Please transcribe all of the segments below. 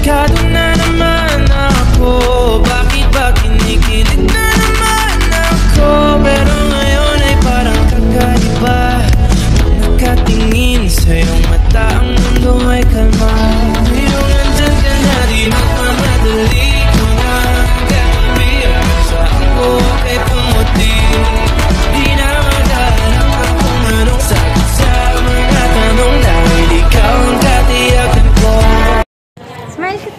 Delikado na naman ako. Bakit ba kinikilig na naman ako? Pero ngayon ay parang kakaiba. Nakatingin sa iyong mata, ang mundo ay kalma. Pero nandyan ka na, di magmamadali ko na. Kaya saan ko kay pumuti. Di na maghahanap ka kung anong sagot sa mga tanong, dahil ikaw ang katiyakan ko. Smile.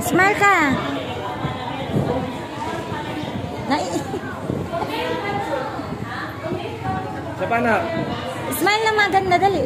Smile ka. Siapa nak? Smile na maganda, dali.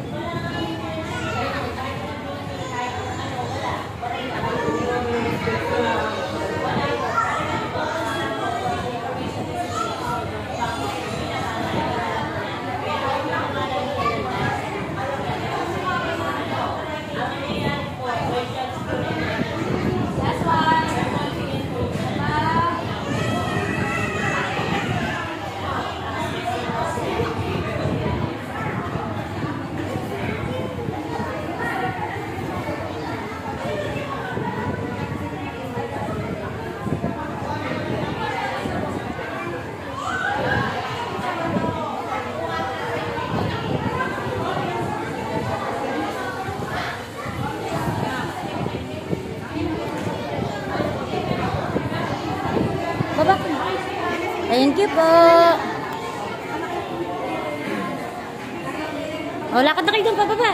Baba. Thank you po. O, lakad na kayo doon, pababa.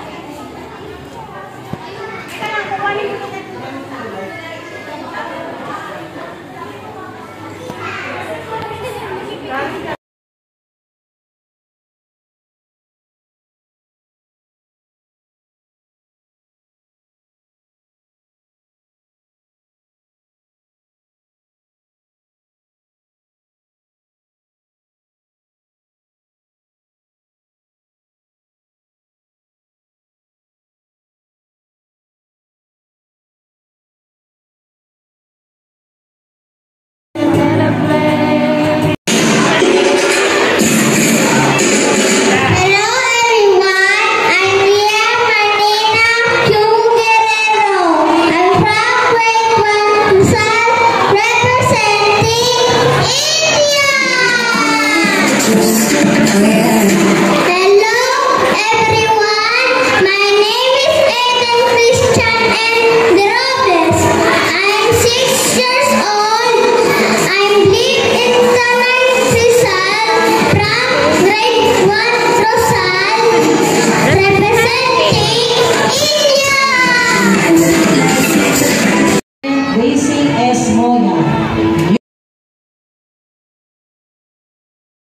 Yeah.